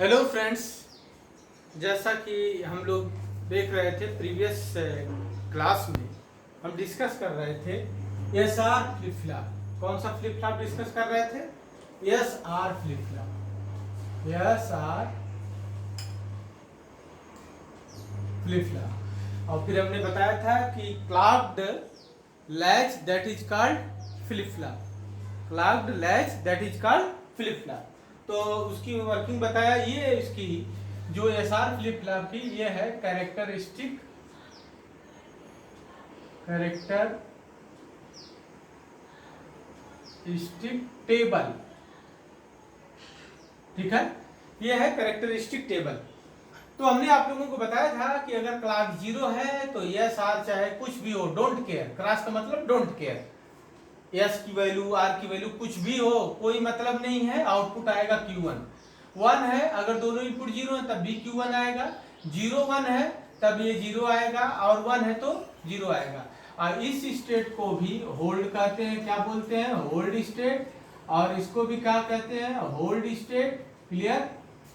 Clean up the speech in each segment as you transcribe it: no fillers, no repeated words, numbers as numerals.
Hello friends, जैसा कि हम लोग देख रहे थे प्रीवियस क्लास में हम डिस्कस कर रहे थे एस आर फ्लिप फ्लॉप। कौन सा फ्लिप फ्लॉप डिस्कस कर रहे थे? S R flip flop. S R flip flop. और फिर हमने बताया था कि clogged latch that is called flip flop. Clogged latch that is called flip flop. तो उसकी वर्किंग बताया। ये इसकी जो एस आर फ्लिप फ्लॉप की ये है कैरेक्टरिस्टिक टेबल। ठीक है, ये है कैरेक्टरिस्टिक टेबल। तो हमने आप लोगों को बताया था कि अगर क्लॉक जीरो है तो एस आर चाहे कुछ भी हो, डोंट केयर। क्रॉस का मतलब डोंट केयर। एस की वैल्यू आर की वैल्यू कुछ भी हो, कोई मतलब नहीं है, आउटपुट आएगा Q1। 1 है, अगर दोनों इनपुट जीरो है तब भी Q1 आएगा। 0 1 है तब ये 0 आएगा, और 1 है तो 0 आएगा। और इस स्टेट को भी होल्ड कहते हैं। क्या बोलते हैं? Hold state. और इसको भी क्या कहते हैं? Hold state. क्लियर?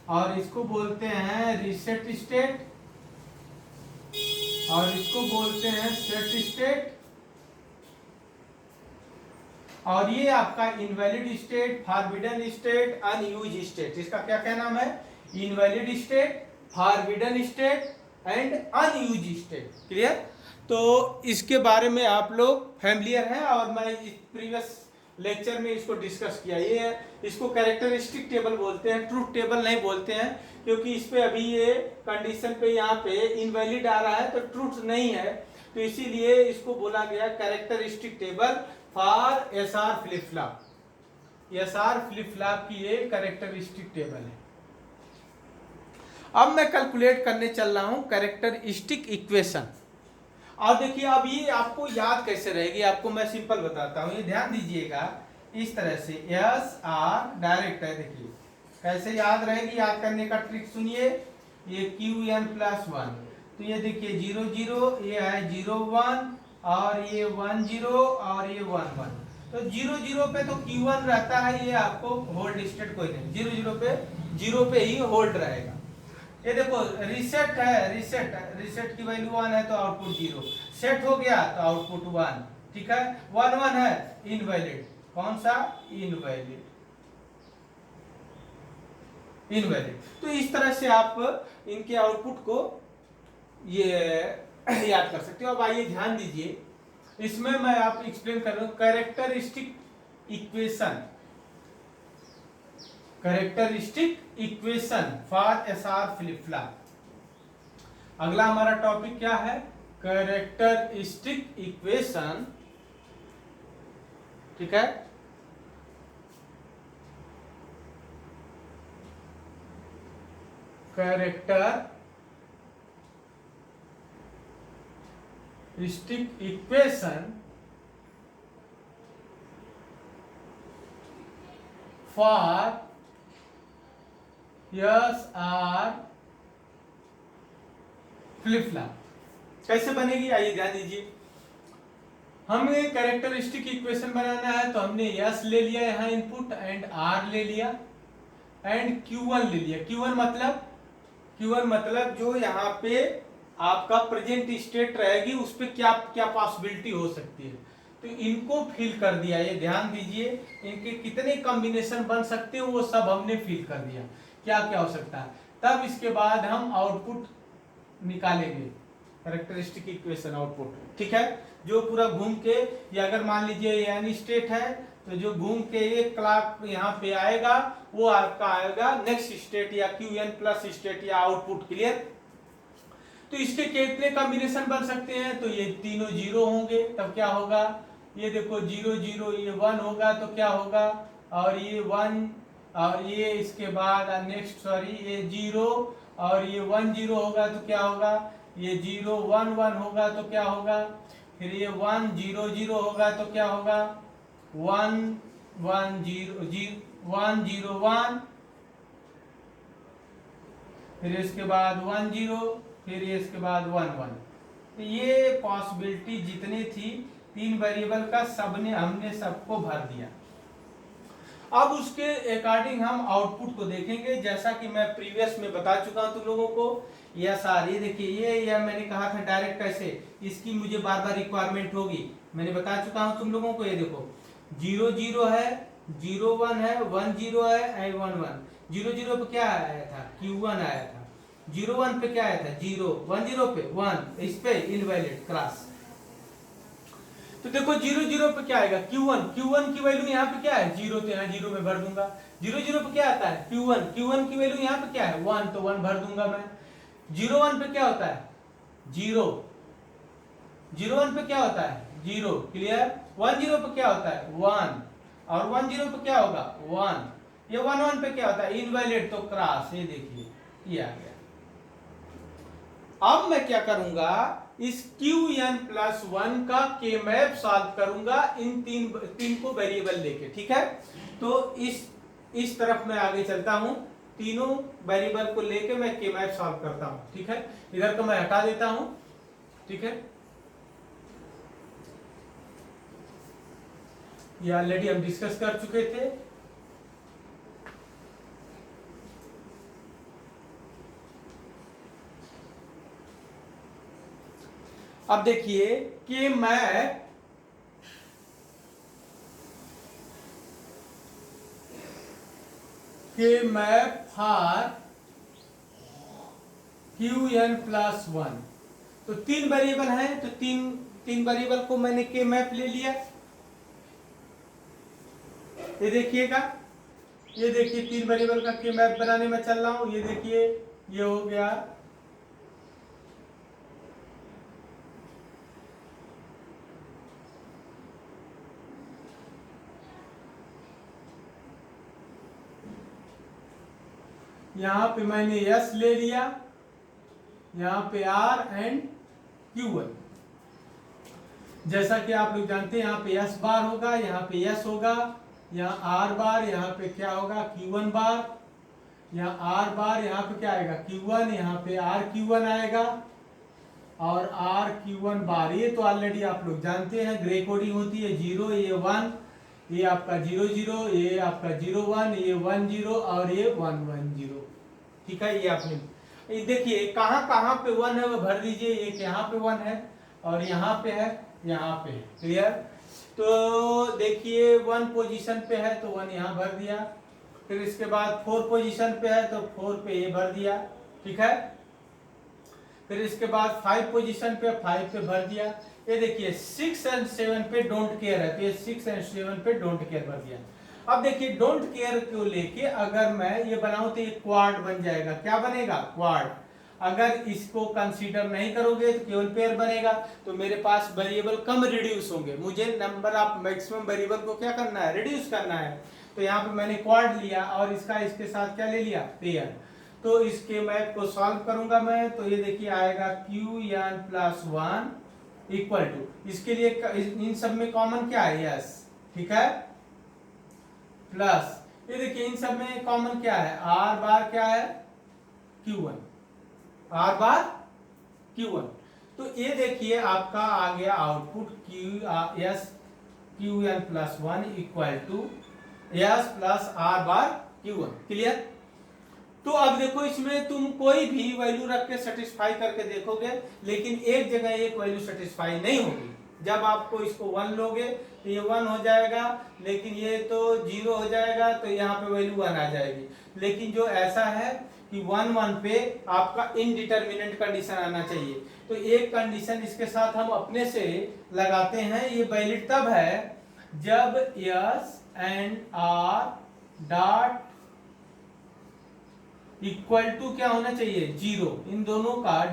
और इसको बोलते हैं रीसेट स्टेट, और इसको बोलते हैं सेट स्टेट। और ये आपका invalid state, forbidden state, unused state. इसका क्या क्या नाम है? Invalid state, forbidden state and unused state. Clear? तो इसके बारे में आप लोग फैमिलियर हैं, और मैं इस प्रीवियस लेक्चर में इसको डिस्कस किया। ये इसको कैरेक्टरिस्टिक टेबल बोलते हैं, ट्रूथ टेबल नहीं बोलते हैं, क्योंकि इस पे अभी ये कंडीशन पे यहाँ पे इनवैलिड आ रहा है तो ट्रूथ नहीं है, तो इसीलिए इसको बोला गया characteristic table for S R flip flop. S R flip flop की ये कैरेक्टरिस्टिक टेबल है। अब मैं कैलकुलेट करने चल रहा हूं कैरेक्टरिस्टिक इक्वेशन। और देखिए अब ये आपको याद कैसे रहेगी, आपको मैं सिंपल बताता हूं, ये ध्यान दीजिएगा। इस तरह से एस आर डायरेक्ट है, देखिए कैसे याद रहेगी। याद करने का ट्रिक सुनिए। ये Qn प्लस 1, तो ये देखिए 0 0, ये है 0 1, और ये 1 0, और ये 1 1। तो 0 0 पे तो Q1 रहता है, ये आपको होल्ड स्टेट कोई नहीं। 0 0 पे ही होल्ड रहेगा। ये देखो रीसेट है, रीसेट की वैल्यू 1 है तो आउटपुट 0। सेट हो गया तो आउटपुट 1। ठीक है, 1 1 है, इनवैलिड। कौन सा? इनवैलिड। इनवैलिड। तो इस तरह से आप इनके आउटपुट को ये याद कर सकते हो। अब आइए ध्यान दीजिए, इसमें मैं आप एक्सप्लेन कर रहा हूं characteristic equation. Characteristic equation for S R flip flop. अगला हमारा टॉपिक क्या है? Characteristic equation. ठीक है, characteristic equation for S R flip flop. कैसे बनेगी आइए ध्यान दीजिए। हमें कैरेक्टरिस्टिक इक्वेशन बनाना है तो हमने एस ले लिया यहाँ इनपुट, एंड आर ले लिया, एंड Q1 ले लिया। Q1 मतलब जो यहाँ पे आपका प्रेजेंट स्टेट रहेगी उस पर क्या क्या पॉसिबिलिटी हो सकती है, तो इनको फिल कर दिया। ये ध्यान दीजिए, इनके कितने कॉम्बिनेशन बन सकते हैं वो सब हमने फिल कर दिया, क्या क्या हो सकता है। तब इसके बाद हम आउटपुट निकालेंगे, कैरेक्टरिस्टिक इक्वेशन आउटपुट। ठीक है, जो पूरा घूम के, ये अगर मान लीजिए ये एन स्टेट है तो जो घूम के ये क्लॉक यहाँ पे आएगा वो आपका आएगा नेक्स्ट स्टेट या Qn प्लस स्टेट या आउटपुट। क्लियर? तो इसके कितने कॉम्बिनेशन बन सकते हैं? तो ये तीनों जीरो होंगे तब क्या होगा? ये देखो 0 0, ये 1 होगा तो क्या होगा? और ये 1, और ये इसके बाद नेक्स्ट सॉरी ये 0, और ये 1 0 होगा तो क्या होगा? ये 0 1 1 होगा तो क्या होगा? फिर ये 1 0 0 होगा तो क्या होगा? 1 1 0 1 0 1, फिर इसके बाद 1 0, फिर इसके बाद 1 1। तो ये पॉसिबिलिटी जितनी थी 3 वेरिएबल का सबने हमने सबको भर दिया। अब उसके अकॉर्डिंग हम आउटपुट को देखेंगे, जैसा कि मैं प्रीवियस में बता चुका हूं तुम लोगों को। यस आर, ये देखिए ये मैंने कहा था डायरेक्ट कैसे, इसकी मुझे बार बार रिक्वायरमेंट होगी, मैंने बता चुका हूं तुम लोगों को। ये देखो 0 0 है, 0 1 है, 1 0 है, 1 1। 0 0 पे क्या आया था, Q1 आया था। 0 1 पे क्या आया था, 0। 1 0 पे 1, इस पे इनवैलिड क्रॉस। तो देखो 0 0 पे क्या आएगा, Q1 की वैल्यू यहाँ पे क्या है, 0, तो यहाँ 0 में भर दूंगा। 0 0 पे क्या आता है, Q1 की वैल्यू यहाँ पे क्या है, 1, तो 1 भर दूंगा मैं। 0 1 पे क्या होता है, 0। 0 1 पे क्या होता है, 0, क्लियर। 1 0 पे क्या होता है, 1, और 1 0 पे क्या होगा, 1। ये 1 1 पे क्या होता है, इनवैलिड, तो क्रॉस। ये देखिए ये आ गया। अब मैं क्या करूंगा, इस Qn+1 का के मैप सॉल्व करूंगा इन तीन को वेरिएबल लेके, ठीक है। तो इस तरफ मैं आगे चलता हूं, तीनों वेरिएबल को लेके मैं के मैप सॉल्व करता हूं, ठीक है। इधर को मैं हटा देता हूं, ठीक है। ये ऑलरेडी हम डिस्कस कर चुके थे। अब देखिए कि मैं फॉर Qn+1, तो तीन वेरिएबल हैं, तो तीन वेरिएबल को मैंने के मैप ले लिया। ये देखिएगा, ये देखिए तीन वेरिएबल का के मैप बनाने में चल रहा हूं। ये देखिए ये हो गया, यहां पे मैंने S ले लिया, यहां पे R एंड Q1। जैसा कि आप लोग जानते हैं यहाँ पे S बार होगा, यहाँ पे S होगा, यहाँ R बार, यहाँ पे क्या होगा, Q1 बार, यहाँ R बार, यहाँ पे क्या आएगा, Q1, यहाँ पे R Q1 आएगा, और R Q1 बार। ये तो ऑलरेडी आप लोग जानते हैं, ग्रे कोडिंग होती है, 0 ये 1, ये आपका 0 0, ये आपका 0 1, ये 1 0, और ये 1 1 0, ठीक है। ये आपने देखिए कहाँ कहाँ पे 1 है वो भर दीजिए। एक यहाँ पे 1 है, और यहाँ पे है, यहाँ पे, क्लियर। तो देखिए 1 पोजीशन पे है तो 1 यहाँ भर दिया, फिर इसके बाद 4 पोजीशन पे है तो 4 पे ये भर दिया, ठीक है। फिर इसके बाद 5 पोजीशन पे 5 पे भर दिया। ये देखिए 6 एंड 7 पे डोंट केयर है, तो ये 6 एंड 7 पे डोंट केयर भर दिया। अब देखिए डोंट केयर को लेके अगर मैं ये बनाऊं तो ये क्वाड बन जाएगा। क्या बनेगा, क्वाड। अगर इसको कंसीडर नहीं करोगे तो केवल पेयर बनेगा, तो मेरे पास वेरिएबल कम रिड्यूस होंगे। मुझे नंबर ऑफ मैक्सिमम वेरिएबल को क्या करना है, रिड्यूस करना है। तो यहाँ पे मैंने क्वाड लिया और इसका इसके साथ क्या ले लिया, पेयर। तो इसके मैप को सॉल्व करूंगा मैं, तो ये देखिए आएगा Qn+1 इक्वल टू, इसके लिए इन सब में कॉमन क्या है, यस, ठीक है, प्लस ये देखिए इन सब में कॉमन क्या है, R बार क्या है, Q1, R बार Q1। तो ये देखिए आपका आ गया output Qn+1 equal to S plus R bar Q1, clear. तो अब देखो इसमें तुम कोई भी वैल्यू रख के सेटिस्फाई करके देखोगे, लेकिन एक जगह एक वैल्यू सेटिस्फाई नहीं होगी। जब आपको इसको 1 लोगे तो ये 1 हो जाएगा, लेकिन ये तो 0 हो जाएगा, तो यहाँ पे वैल्यू 1 आ जाएगी। लेकिन जो ऐसा है कि 1 1 पे आपका इनडिटर्मिनेंट कंडीशन आना चाहिए। तो एक कंडीशन इसके साथ हम अपने से लगाते हैं, ये वैलिड तब है जब S and R dot equal to क्या होना चाहिए, 0। इन दोनों का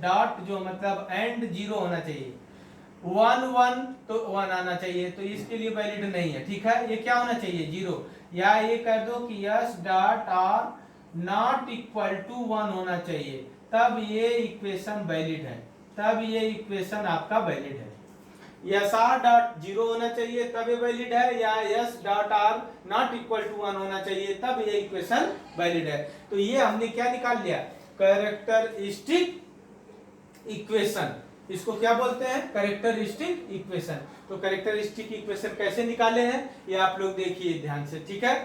डॉट जो मतलब एंड 0 होना चाहिए। 1 1 तो 1 आना चाहिए, तो इसके लिए वैलिड नहीं है, ठीक है। ये क्या होना चाहिए, 0, या ये कह दो कि S dot R not equal to 1 होना चाहिए, तब ये इक्वेशन वैलिड है, तब ये इक्वेशन आपका वैलिड है। एस आर डॉट 0 होना चाहिए तब ये वैलिड है, या S dot R not equal to 1 होना चाहिए तब ये इक्वेशन वैलिड है। तो ये हमने क्या निकाल लिया, कैरेक्टरिस्टिक इक्वेशन, इसको क्या बोलते हैं, कैरेक्टरिस्टिक इक्वेशन। तो कैरेक्टरिस्टिक इक्वेशन कैसे निकाले हैं ये आप लोग देखिए ध्यान से, ठीक है।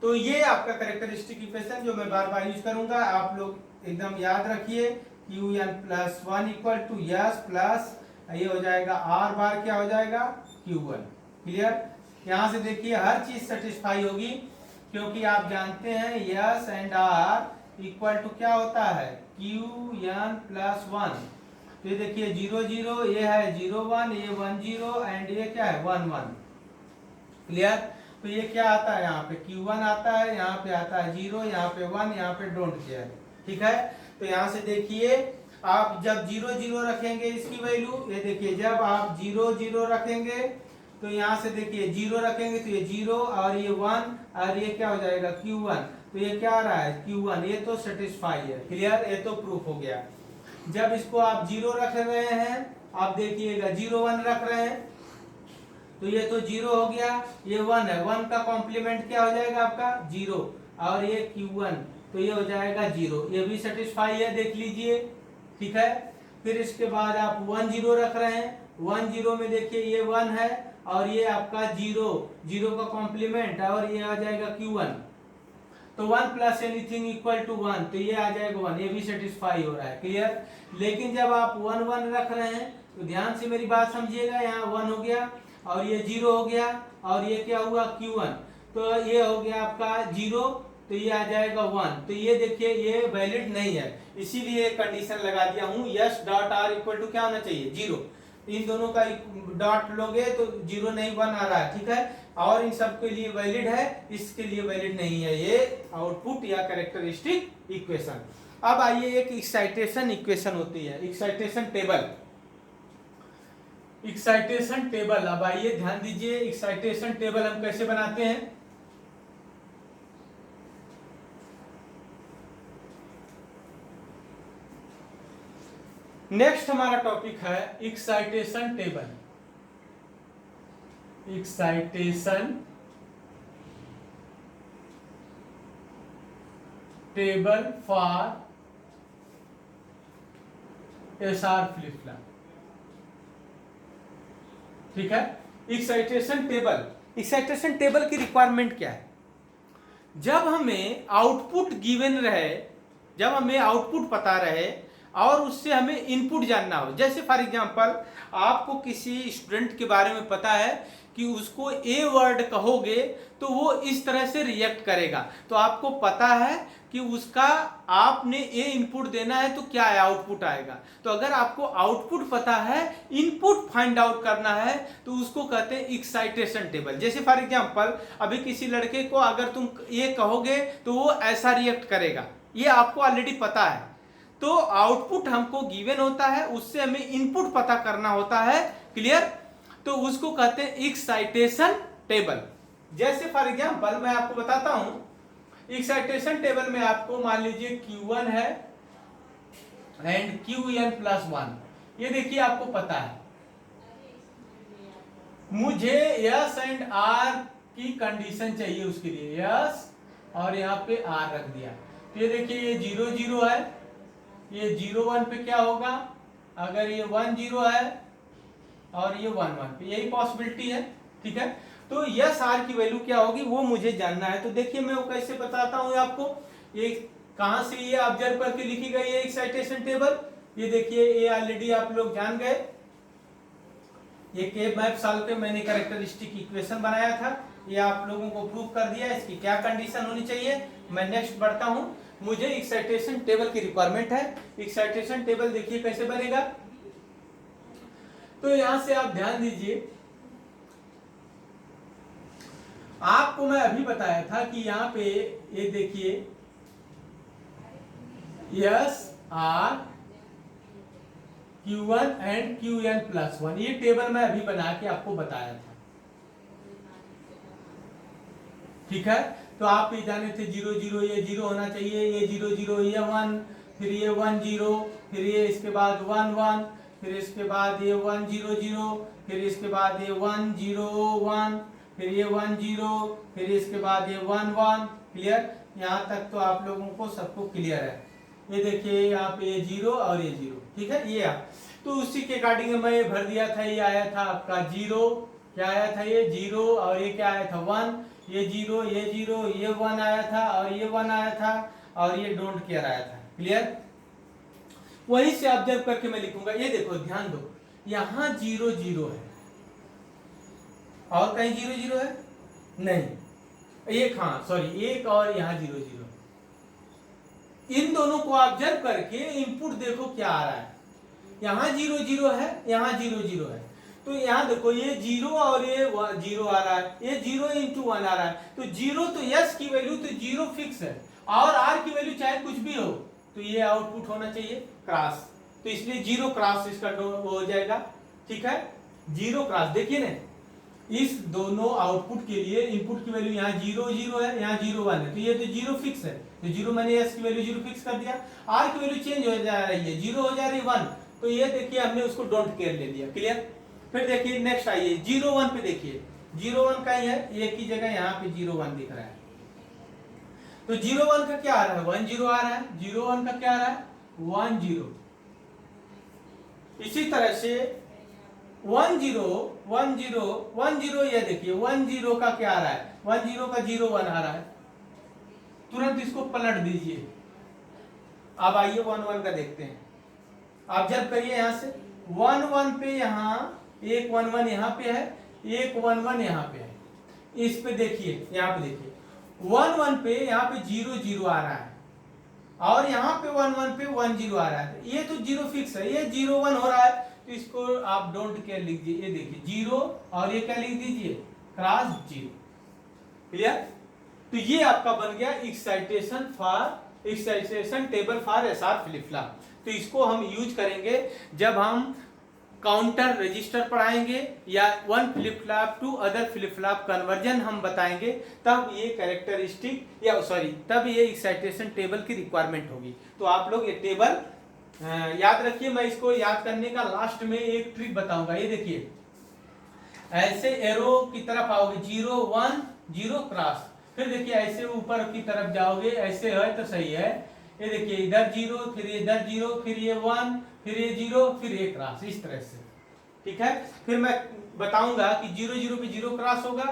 तो ये आपका कैरेक्टरिस्टिक इक्वेशन जो मैं बार बार यूज करूंगा, आप लोग एकदम याद रखिए, Q N plus one equal to S plus ये हो जाएगा आर बार क्या हो जाएगा क्यू वन। क्लियर। यहां से देखिए हर चीज सेटिस्फाई होगी, क्योंकि आप जानते हैं S and R equal to क्या होता है क्यू एन प्लस वन। तो ये देखिए 0 0, ये है 0 1, ये 1 0 एंड ये क्या है 1 1। क्लियर। तो ये क्या आता है यहाँ पे Q1 आता है, यहाँ पे आता है 0, यहाँ पे 1, यहाँ पे डोंट केयर। ठीक है। तो यहाँ से देखिए आप जब 0 0 रखेंगे इसकी वैल्यू, ये देखिए जब आप 0 0 रखेंगे तो यहाँ से देखिए 0 रखेंगे तो ये 0 और ये 1 और ये क्या हो जाएगा Q1। तो ये क्या आ रहा है Q1, ये तो सेटिस्फाई है। क्लियर, ये तो प्रूफ हो गया। जब इसको आप 0 रख रहे हैं, आप देखिएगा 0 1 रख रहे हैं तो ये तो 0 हो गया, ये 1 है, 1 का कॉम्प्लीमेंट क्या हो जाएगा आपका 0 और ये Q1 तो ये हो जाएगा 0, ये भी सेटिस्फाई है, देख लीजिए। ठीक है। फिर इसके बाद आप 1 0 रख रहे हैं, 1 0 में देखिए ये 1 है और ये आपका 0 0 का कॉम्प्लीमेंट और ये आ जाएगा Q1। तो 1 प्लस एनीथिंग इक्वल टू 1 तो ये आ जाएगा 1, ये भी सेटिस्फाई हो रहा है। क्लियर। लेकिन जब आप 1 1 रख रहे हैं तो ध्यान से मेरी बात समझिएगा, यहाँ 1 हो गया और ये 0 हो गया और ये क्या हुआ Q1, तो ये हो गया आपका 0 तो ये आ जाएगा 1। तो ये देखिए ये वैलिड नहीं है, इसीलिए कंडीशन लगा दिया हूँ S dot R equal to क्या होना चाहिए 0। इन दोनों का डॉट लोगे तो 0 नहीं 1 आ रहा है। ठीक है। और इन सब के लिए वैलिड है, इसके लिए वैलिड नहीं है ये आउटपुट या कैरेक्टरिस्टिक इक्वेशन। अब आइए एक एक्साइटेशन इक्वेशन होती है, एक्साइटेशन टेबल। एक्साइटेशन टेबल, अब आइए ध्यान दीजिए एक्साइटेशन टेबल हम कैसे बनाते हैं। नेक्स्ट हमारा टॉपिक है excitation table. Excitation table for SR flip flop. ठीक है। एक्साइटेशन टेबल, एक्साइटेशन टेबल की रिक्वायरमेंट क्या है, जब हमें आउटपुट गिवन रहे, जब हमें आउटपुट पता रहे और उससे हमें इनपुट जानना हो। जैसे फॉर एग्जांपल आपको किसी स्टूडेंट के बारे में पता है कि उसको ए वर्ड कहोगे तो वो इस तरह से रिएक्ट करेगा, तो आपको पता है कि उसका आपने ए इनपुट देना है तो क्या है आउटपुट आएगा। तो अगर आपको आउटपुट पता है, इनपुट फाइंड आउट करना है, तो उसको कहते हैं एक्साइटेशन टेबल। जैसे फॉर एग्जांपल अभी किसी लड़के को अगर तुम ये कहोगे तो वो ऐसा रिएक्ट करेगा, ये आपको ऑलरेडी पता है। तो आउटपुट हमको गिवन होता है, उससे हमें इनपुट पता करना होता है। क्लियर। तो उसको कहते हैं एक्साइटेशन टेबल। जैसे फॉर एग्जांपल मैं आपको बताता हूं, एक्साइटेशन टेबल में आपको मान लीजिए Q1 है एंड Qn प्लस 1, ये देखिए आपको पता है। मुझे यस एंड आर की कंडीशन चाहिए, उसके लिए यस और यहाँ पे आर रख दिया। तो ये देखिए ये 0 0 है, ये 0 1 पे क्या होगा, अगर ये 1 0 है और ये 1 1 पे, यही पॉसिबिलिटी है। ठीक है। तो यस आर की वैल्यू क्या होगी वो मुझे जानना है। तो देखिए मैं वो कैसे बताता हूं आपको, ये कहां से ये ऑब्जर्व करके लिखी गई है एक्साइटेशन टेबल। ये देखिए ये ऑलरेडी आप लोग जान गए, ये के मैप सॉल्व के मैंने कैरेक्टरिस्टिक इक्वेशन बनाया था, ये आप लोगों को प्रूव कर दिया इसकी क्या कंडीशन होनी चाहिए। मैं नेक्स्ट बढ़ता हूं, मुझे एक्साइटेशन टेबल की रिक्वायरमेंट है। एक्साइटेशन टेबल देखिए कैसे बनेगा। तो यहां से आप ध्यान दीजिए, आपको मैं अभी बताया था कि यहाँ पे ये देखिए S R Q1 and Qn plus 1, ये टेबल मैं अभी बना के आपको बताया था। ठीक है। तो आप ये जाने थे 0 0, ये 0 होना चाहिए, ये 0 0, ये 1, फिर ये 1 0, फिर ये इसके बाद 1 1, फिर इसके बाद ये 1 0 0, फिर इसके बाद ये 1 0 1, फिर ये 1 0, फिर इसके बाद ये 1 1। क्लियर। यहाँ तक तो आप लोगों को सबको क्लियर है। ये देखिए यहाँ पे ये 0 और ये 0। ठीक है। ये तो उसी के अकॉर्डिंग मैं भर दिया था। ये आया था आपका 0, क्या आया था ये 0, और ये क्या आया था 1, ये 0, ये 0, ये 1 आया था, और ये 1 आया था, और ये डोंट केयर आया था। क्लियर? वहीं से ऑब्जर्व करके मैं लिखूंगा। ये देखो ध्यान दो, यहां 0 0 है और कहीं 0 0 है नहीं, एक, हाँ सॉरी, एक और यहाँ 0 0। इन दोनों को ऑब्जर्व करके इनपुट देखो क्या आ रहा है। यहाँ 0 0 है, यहाँ 0 0 है, तो यहाँ देखो ये 0 और ये 0 आ रहा है, ये 0 इंटू 1 आ रहा है। तो 0 तो यस की वैल्यू तो 0 फिक्स है, और आर की वैल्यू चाहे कुछ भी हो तो ये आउटपुट होना चाहिए क्रॉस। तो इसलिए 0 क्रॉस इसका वो हो जाएगा। ठीक है, 0 क्रॉस। देखिए ना, इस दोनों आउटपुट के लिए इनपुट की वैल्यू यहाँ 0 0 है, यहाँ 0 1 है, तो ये तो 0 फिक्स है। तो 0 मैंने एस की वैल्यू 0 फिक्स कर दिया। आर की वैल्यू चेंज हो जा रही है, 0 हो जा रही है 1, तो ये देखिए हमने उसको डोंट केयर ले लिया। क्लियर? फिर देखिए नेक्स्ट आइए 0 1 पे। देखिए 0 1 का ही है, एक ही जगह यहाँ पे 0 1 दिख रहा है। तो 0 1 का क्या आ रहा है 1 0 आ रहा है, 0 1 का क्या आ रहा है 1 0। इसी तरह से 1 0 1 0 1 0, ये देखिए 1 0 का क्या आ रहा है 1 0 का 0 1 आ रहा है। तुरंत इसको पलट दीजिए। अब आइए 1 1 का देखते हैं। ऑब्जर्व करिए यहाँ से 1 1 पे, यहाँ एक 1 1 यहाँ पे है, एक 1 1 यहाँ पे है। इस पे देखिए, यहाँ पे देखिए 1 1 पे यहाँ पे 0 0 आ रहा है, और यहाँ पे 1 1 पे 1 0 आ रहा है। ये तो 0 फिक्स है, ये 0 1 हो रहा है, तो इसको आप डोंट केयर लिख दीजिए। ये देखिए 0 और ये क्या लिख दीजिए क्रॉस 0। क्लियर? तो ये आपका बन गया excitation table for SR flip flop. तो इसको हम यूज करेंगे जब हम काउंटर रजिस्टर पढ़ाएंगे या one flip flop to other flip flop conversion हम बताएंगे, तब ये कैरेक्टरिस्टिक या सॉरी तब ये एक्साइटेशन टेबल की रिक्वायरमेंट होगी। तो आप लोग ये टेबल याद रखिए। मैं इसको याद करने का लास्ट में एक ट्रिक बताऊंगा। ये देखिए ऐसे एरो की तरफ आओगे 0 1 0 क्रॉस, फिर देखिए ऐसे ऊपर की तरफ जाओगे, ऐसे है तो सही है। ये देखिए इधर 0, फिर इधर 0, फिर ये 1, फिर ये 0, फिर ये क्रॉस, इस तरह से। ठीक है, फिर मैं बताऊंगा कि 0 0 पे 0 क्रॉस होगा,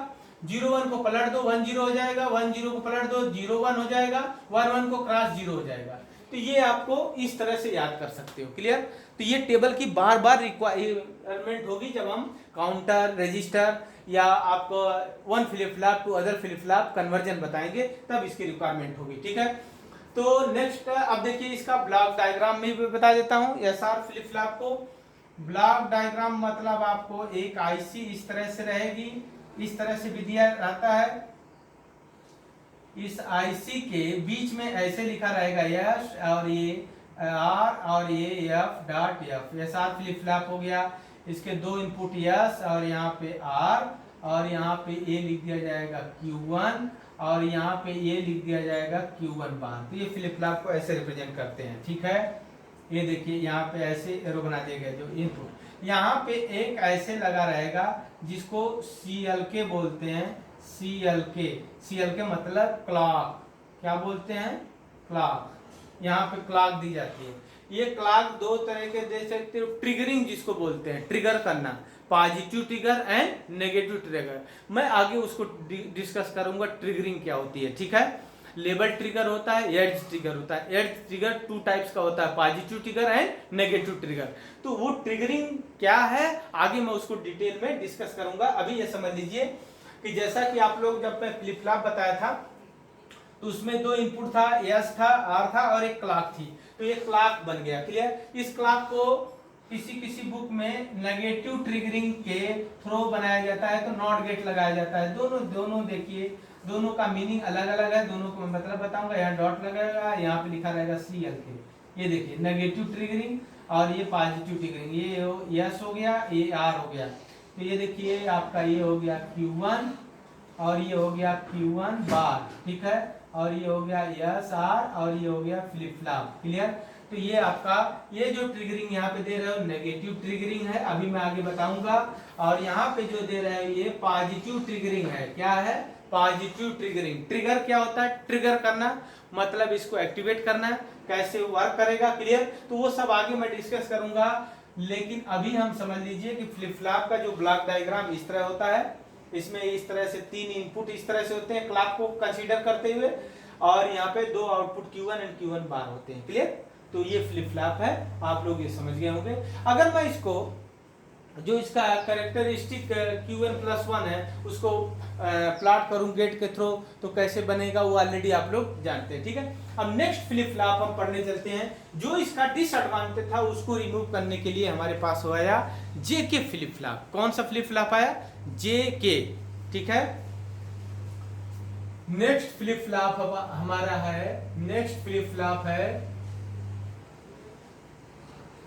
0 1 को पलट दो 1 0 हो जाएगा, 1 0 को पलट दो 0 1 हो जाएगा, 1 1 को क्रॉस 0 हो जाएगा। तो ये आपको इस तरह से याद कर सकते हो। क्लियर? तो ये टेबल की बार बार रिक्वायरमेंट होगी जब हम काउंटर रजिस्टर या आपको one flip flop to other flip flop conversion बताएंगे, तब इसकी रिक्वायरमेंट होगी। ठीक है, तो नेक्स्ट अब देखिए इसका ब्लॉक डायग्राम में भी बता देता हूं। एसआर फ्लिप फ्लॉप को ब्लॉक डायग्राम मतलब आपको एक आईसी इस तरह से रहेगी, इस तरह से भी दिया रहता है। इस आईसी के बीच में ऐसे लिखा रहेगा यस, और ये आर, और ये F dot F. SR flip flop हो गया। इसके दो इनपुट यस और यहाँ पे आर, और यहाँ पे ए लिख दिया जाएगा Q1, और यहाँ पे ये लिख दिया जाएगा Q1 बार। तो ये फ्लिप फ्लॉप को ऐसे रिप्रेजेंट करते हैं। ठीक है, ये देखिए यहाँ पे ऐसे एरो बना दिए गए। जो इनपुट यहाँ पे एक ऐसे लगा रहेगा जिसको CLK बोलते हैं। CLK मतलब क्लॉक। क्या बोलते हैं? क्लॉक। यहाँ पे क्लॉक दी जाती है। ये क्लॉक दो तरह के दे सकते हो। ट्रिगरिंग जिसको बोलते हैं, ट्रिगर करना, positive trigger and negative trigger. मैं आगे उसको डिस्कस करूंगा ट्रिगरिंग क्या होती है। ठीक है, लेबल ट्रिगर होता है, एड्ज ट्रिगर होता है। एड्ज ट्रिगर 2 टाइप्स का होता है, positive trigger and negative trigger. तो वो ट्रिगरिंग क्या है आगे मैं उसको डिटेल में डिस्कस करूंगा। अभी ये समझ लीजिए कि जैसा कि आप लोग जब मैं फ्लिप फ्लॉप बताया था तो उसमें 2 इनपुट था, एस था, आर था, और एक क्लॉक थी। तो ये क्लॉक बन गया। क्लियर? इस क्लॉक को किसी बुक में नेगेटिव ट्रिगरिंग के थ्रू बनाया जाता है, तो नॉट गेट लगाया जाता है। दोनों देखिए, दोनों का मीनिंग अलग अलग है, दोनों को मैं मतलब बताऊंगा। यहाँ डॉट लगेगा, यहाँ पे लिखा रहेगा CLK। ये देखिए नेगेटिव ट्रिगरिंग और ये पॉजिटिव ट्रिगरिंग। ये यस हो गया, ये आर हो गया। तो ये देखिए आपका ये हो गया Q1 और ये हो गया Q1 बार। ठीक है, और ये हो गया यस आर, और ये हो गया फ्लिप फ्लॉप। क्लियर? तो ये आपका ये जो ट्रिगरिंग यहाँ पे दे रहे हो नेगेटिव ट्रिगरिंग है, अभी मैं आगे बताऊंगा। और यहाँ पे जो दे रहे हो ये पॉजिटिव ट्रिगरिंग है। क्या है? Positive triggering. ट्रिगर क्या होता है? ट्रिगर करना मतलब इसको एक्टिवेट करना। कैसे वर्क करेगा? क्लियर? तो वो सब आगे मैं डिस्कस करूंगा। लेकिन अभी हम समझ लीजिए कि फ्लिप फ्लॉप का जो ब्लॉक डायग्राम इस तरह होता है, इसमें इस तरह से 3 इनपुट इस तरह से होते हैं क्लॉक को कंसीडर करते हुए, और यहाँ पे 2 आउटपुट Q1 एंड Q1 बार होते हैं। क्लियर? तो ये फ्लिप फ्लॉप है, आप लोग ये समझ गए होंगे। अगर मैं इसको जो इसका कैरेक्टरिस्टिक Q1+1 है उसको प्लॉट करूं गेट के थ्रू, तो कैसे बनेगा वो ऑलरेडी आप लोग जानते हैं। ठीक है, अब नेक्स्ट फ्लिप फ्लॉप हम पढ़ने चलते हैं। जो इसका डिसएडवांटेज था उसको रिमूव करने के लिए हमारे पास आया JK फ्लिप फ्लॉप। कौन सा फ्लिप फ्लॉप आया? JK। ठीक है, नेक्स्ट फ्लिप फ्लॉप हमारा है, नेक्स्ट फ्लिप फ्लॉप है,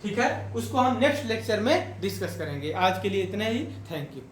ठीक है, उसको हम नेक्स्ट लेक्चर में डिस्कस करेंगे। आज के लिए इतना ही, थैंक यू।